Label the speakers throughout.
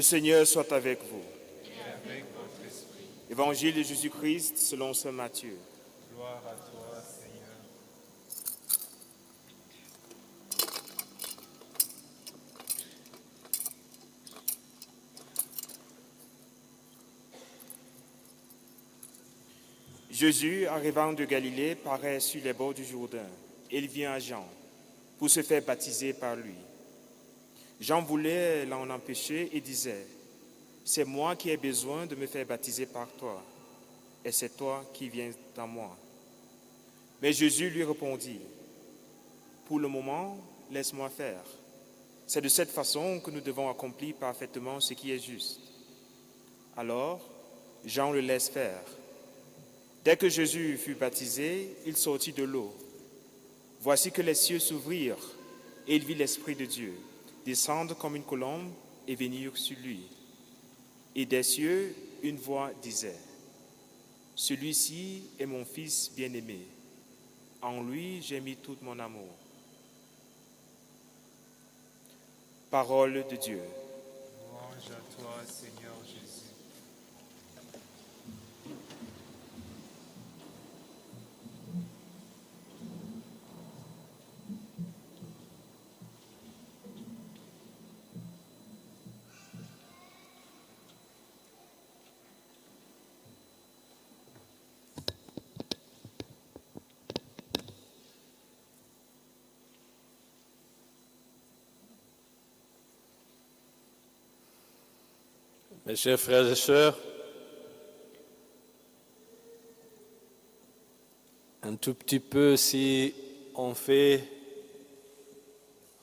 Speaker 1: Seigneur soit avec vous.
Speaker 2: Et avec votre esprit.
Speaker 1: Évangile de Jésus-Christ selon saint Matthieu.
Speaker 2: Gloire à toi, Seigneur.
Speaker 1: Jésus, arrivant de Galilée, paraît sur les bords du Jourdain. Il vient à Jean pour se faire baptiser par lui. Jean voulait l'en empêcher et disait, « C'est moi qui ai besoin de me faire baptiser par toi, et c'est toi qui viens dans moi. » Mais Jésus lui répondit, « Pour le moment, laisse-moi faire. C'est de cette façon que nous devons accomplir parfaitement ce qui est juste. » Alors, Jean le laisse faire. Dès que Jésus fut baptisé, il sortit de l'eau. Voici que les cieux s'ouvrirent, et il vit l'Esprit de Dieu descendre comme une colombe et venir sur lui. Et des cieux, une voix disait, « Celui-ci est mon Fils bien-aimé. En lui, j'ai mis tout mon amour. » Parole de Dieu.
Speaker 2: Louange à toi, Seigneur Jésus.
Speaker 3: Mes chers frères et sœurs, un tout petit peu, si on fait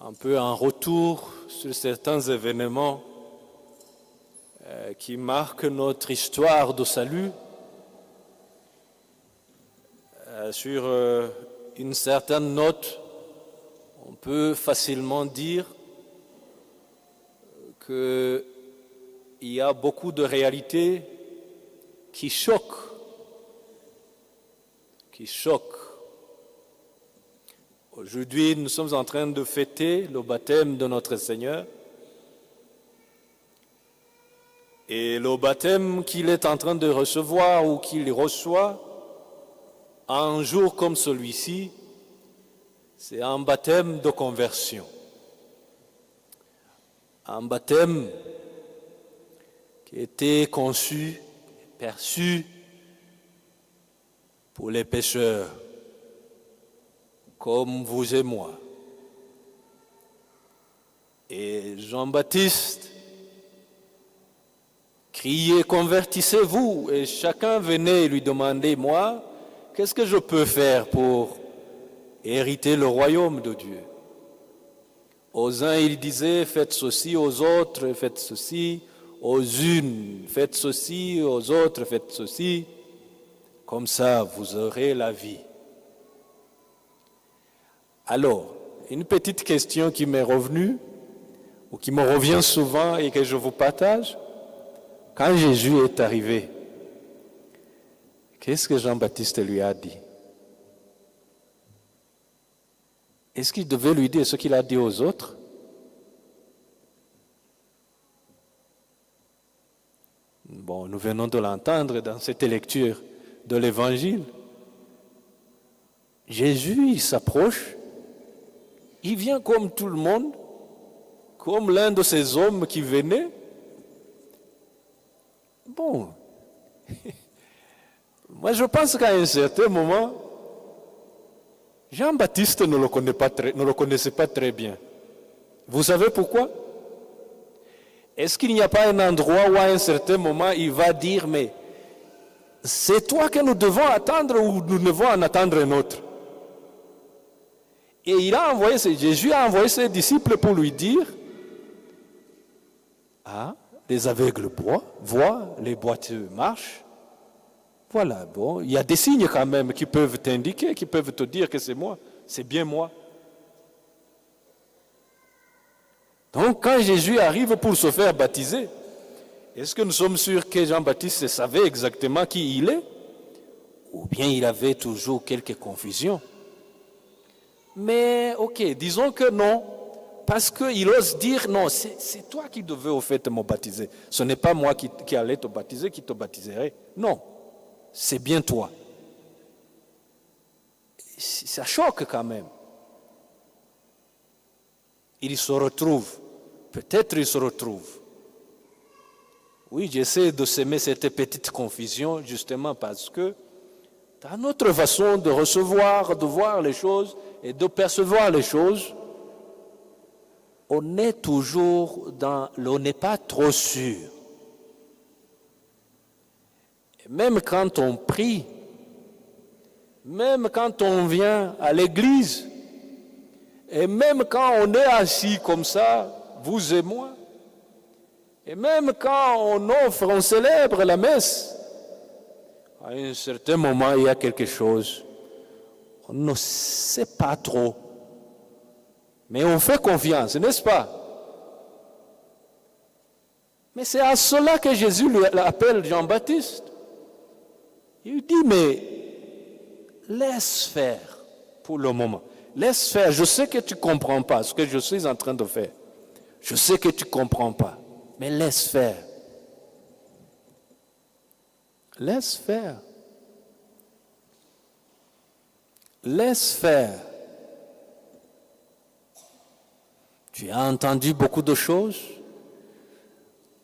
Speaker 3: un peu un retour sur certains événements qui marquent notre histoire de salut, sur une certaine note, on peut facilement dire qu'il y a beaucoup de réalités qui choquent. Aujourd'hui, nous sommes en train de fêter le baptême de notre Seigneur. Et le baptême qu'il est en train de recevoir ou qu'il reçoit un jour comme celui-ci, c'est un baptême de conversion. Un baptême qui a été conçu, perçu pour les pécheurs, comme vous et moi. Et Jean-Baptiste criait, convertissez-vous, et chacun venait lui demander, moi, qu'est-ce que je peux faire pour hériter le royaume de Dieu? Aux uns, il disait, faites ceci, aux autres, faites ceci, aux unes, faites ceci, aux autres, faites ceci. Comme ça, vous aurez la vie. Alors, une petite question qui m'est revenue, ou qui me revient souvent et que je vous partage. Quand Jésus est arrivé, qu'est-ce que Jean-Baptiste lui a dit? Est-ce qu'il devait lui dire ce qu'il a dit aux autres? Bon, nous venons de l'entendre dans cette lecture de l'Évangile. Jésus, il s'approche, il vient comme tout le monde, comme l'un de ces hommes qui venaient. Bon, moi je pense qu'à un certain moment, Jean-Baptiste ne le connaissait pas très bien. Vous savez pourquoi? Est-ce qu'il n'y a pas un endroit où à un certain moment il va dire, mais c'est toi que nous devons attendre ou nous devons en attendre un autre? Et Jésus a envoyé ses disciples pour lui dire, les aveugles voient, les boiteux marchent. Voilà, bon, il y a des signes quand même qui peuvent t'indiquer, qui peuvent te dire que c'est moi, c'est bien moi. Donc quand Jésus arrive pour se faire baptiser, est-ce que nous sommes sûrs que Jean-Baptiste savait exactement qui il est? Ou bien il avait toujours quelques confusions? Mais ok, disons que non. parce qu'il ose dire, non, c'est toi qui devais au fait me baptiser. Ce n'est pas moi qui allais te baptiser, qui te baptiserai. Non, c'est bien toi. Ça choque quand même. Il se retrouve. Peut-être il se retrouve. Oui, j'essaie de semer cette petite confusion justement parce que dans notre façon de recevoir, de voir les choses et de percevoir les choses, on est toujours on n'est pas trop sûr. Et même quand on prie, même quand on vient à l'église, et même quand on est assis comme ça, vous et moi, et même quand on célèbre la messe, à un certain moment, il y a quelque chose, on ne sait pas trop, mais on fait confiance, n'est-ce pas? Mais c'est à cela que Jésus l'appelle Jean-Baptiste. Il dit, mais laisse faire pour le moment. Laisse faire. Je sais que tu ne comprends pas ce que je suis en train de faire. Je sais que tu ne comprends pas. Mais laisse faire. Laisse faire. Laisse faire. Tu as entendu beaucoup de choses.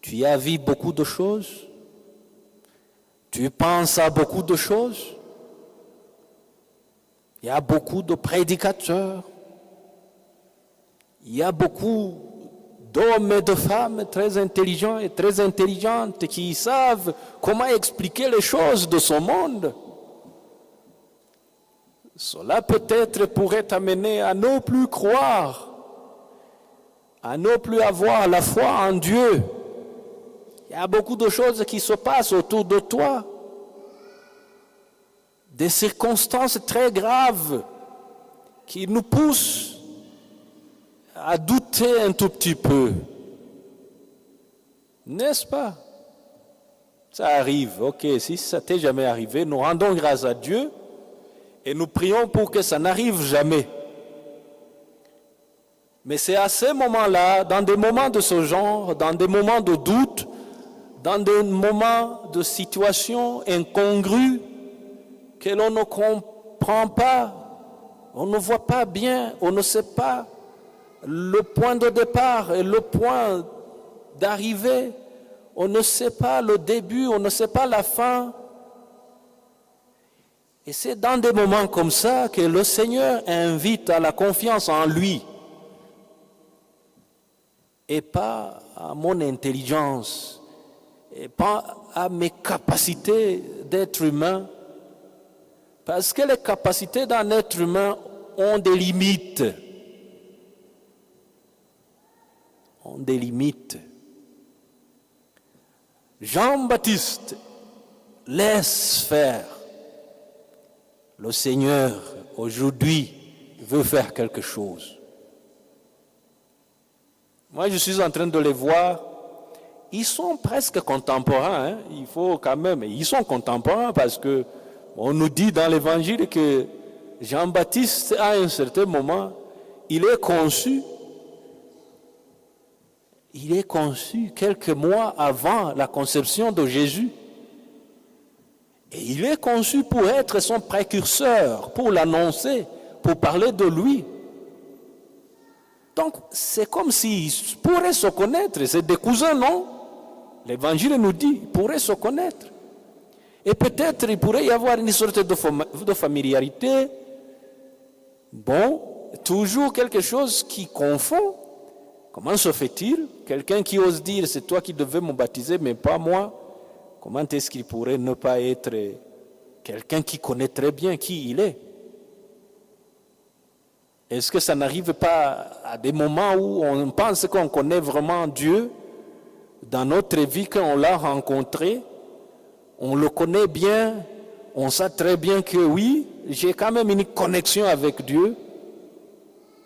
Speaker 3: Tu as vu beaucoup de choses. Tu penses à beaucoup de choses. Il y a beaucoup de prédicateurs. Il y a beaucoup d'hommes et de femmes très intelligents et très intelligentes qui savent comment expliquer les choses de ce monde. Cela peut-être pourrait t'amener à ne plus croire, à ne plus avoir la foi en Dieu. Il y a beaucoup de choses qui se passent autour de toi. Des circonstances très graves qui nous poussent à douter un tout petit peu. N'est-ce pas? Ça arrive, ok, si ça t'est jamais arrivé, nous rendons grâce à Dieu et nous prions pour que ça n'arrive jamais. Mais c'est à ces moments-là, dans des moments de ce genre, dans des moments de doute, dans des moments de situation incongrue, que l'on ne comprend pas, on ne voit pas bien, on ne sait pas le point de départ et le point d'arrivée, on ne sait pas le début, on ne sait pas la fin. Et c'est dans des moments comme ça que le Seigneur invite à la confiance en lui et pas à mon intelligence et pas à mes capacités d'être humain. Parce que les capacités d'un être humain ont des limites. Ont des limites. Jean-Baptiste laisse faire. Le Seigneur, aujourd'hui, veut faire quelque chose. Moi, je suis en train de les voir. Ils sont presque contemporains. Hein? Il faut quand même. Ils sont contemporains parce que on nous dit dans l'Évangile que Jean-Baptiste, à un certain moment, il est conçu quelques mois avant la conception de Jésus. Et il est conçu pour être son précurseur, pour l'annoncer, pour parler de lui. Donc, c'est comme s'ils pourraient se connaître. C'est des cousins, non? L'Évangile nous dit, ils pourraient se connaître. Et peut-être il pourrait y avoir une sorte de familiarité. Bon, toujours quelque chose qui confond. Comment se fait-il? Quelqu'un qui ose dire, c'est toi qui devais me baptiser, mais pas moi. Comment est-ce qu'il pourrait ne pas être quelqu'un qui connaît très bien qui il est? Est-ce que ça n'arrive pas à des moments où on pense qu'on connaît vraiment Dieu dans notre vie, quand on l'a rencontré? On le connaît bien, on sait très bien que oui, j'ai quand même une connexion avec Dieu.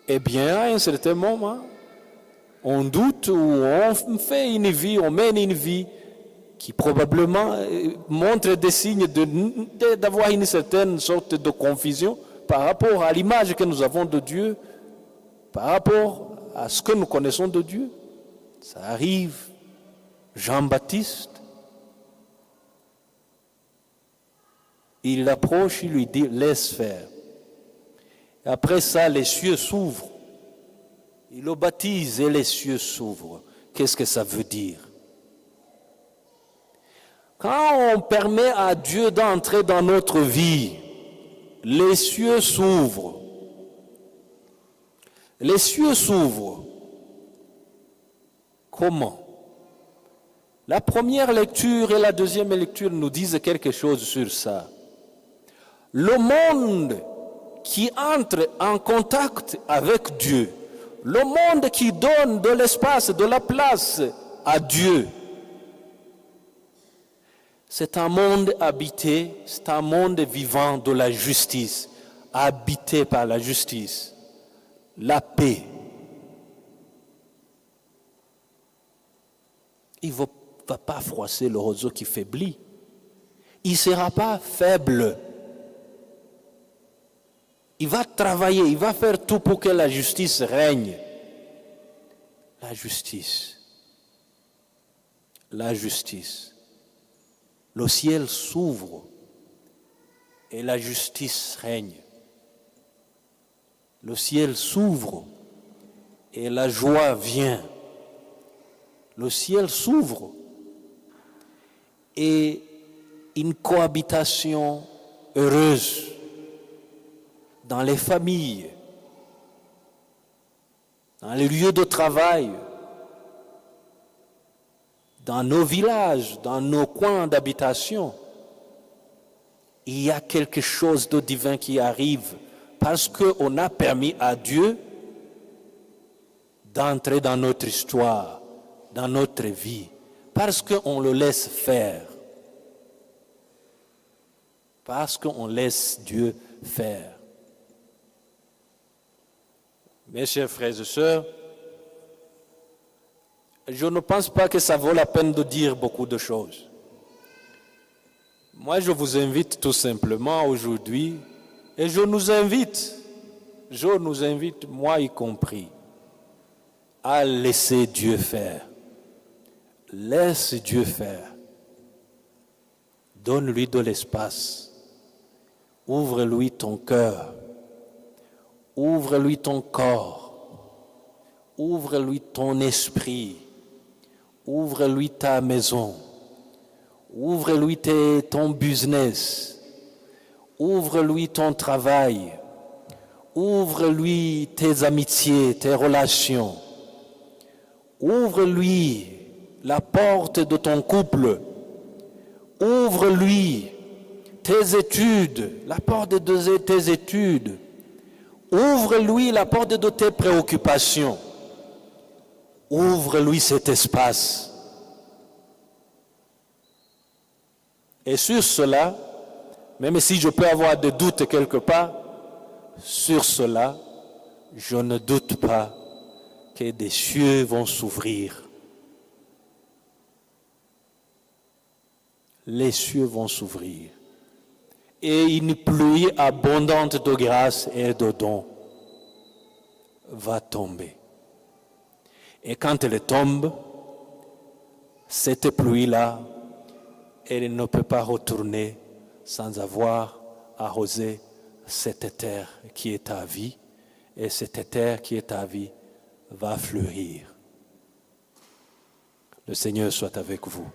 Speaker 3: Eh bien, à un certain moment, on doute ou on fait une vie, on mène une vie qui probablement montre des signes d'avoir une certaine sorte de confusion par rapport à l'image que nous avons de Dieu, par rapport à ce que nous connaissons de Dieu. Ça arrive. Jean-Baptiste, il approche, il lui dit, laisse faire. Et après ça, les cieux s'ouvrent. Il le baptise et les cieux s'ouvrent. Qu'est-ce que ça veut dire? Quand on permet à Dieu d'entrer dans notre vie, les cieux s'ouvrent. Les cieux s'ouvrent. Comment? La première lecture et la deuxième lecture nous disent quelque chose sur ça. Le monde qui entre en contact avec Dieu, le monde qui donne de l'espace, de la place à Dieu, c'est un monde habité, c'est un monde vivant de la justice, habité par la justice, la paix. Il ne va pas froisser le roseau qui faiblit. Il ne sera pas faible. Il va travailler, il va faire tout pour que la justice règne. La justice. La justice. Le ciel s'ouvre et la justice règne. Le ciel s'ouvre et la joie vient. Le ciel s'ouvre et une cohabitation heureuse dans les familles, dans les lieux de travail, dans nos villages, dans nos coins d'habitation. Il y a quelque chose de divin qui arrive parce qu'on a permis à Dieu d'entrer dans notre histoire, dans notre vie, parce qu'on le laisse faire. Parce qu'on laisse Dieu faire. Mes chers frères et sœurs, je ne pense pas que ça vaut la peine de dire beaucoup de choses. Moi, je vous invite tout simplement aujourd'hui, et je nous invite, moi y compris, à laisser Dieu faire. Laisse Dieu faire. Donne-lui de l'espace. Ouvre-lui ton cœur. Ouvre-lui ton corps. Ouvre-lui ton esprit. Ouvre-lui ta maison. Ouvre-lui ton business. Ouvre-lui ton travail. Ouvre-lui tes amitiés, tes relations. Ouvre-lui la porte de ton couple. Ouvre-lui tes études, la porte de tes études. Ouvre-lui la porte de tes préoccupations. Ouvre-lui cet espace. Et sur cela, même si je peux avoir des doutes quelque part, sur cela, je ne doute pas que des cieux vont s'ouvrir. Les cieux vont s'ouvrir. Et une pluie abondante de grâce et de dons va tomber. Et quand elle tombe, cette pluie-là, elle ne peut pas retourner sans avoir arrosé cette terre qui est ta vie. Et cette terre qui est ta vie va fleurir. Le Seigneur soit avec vous.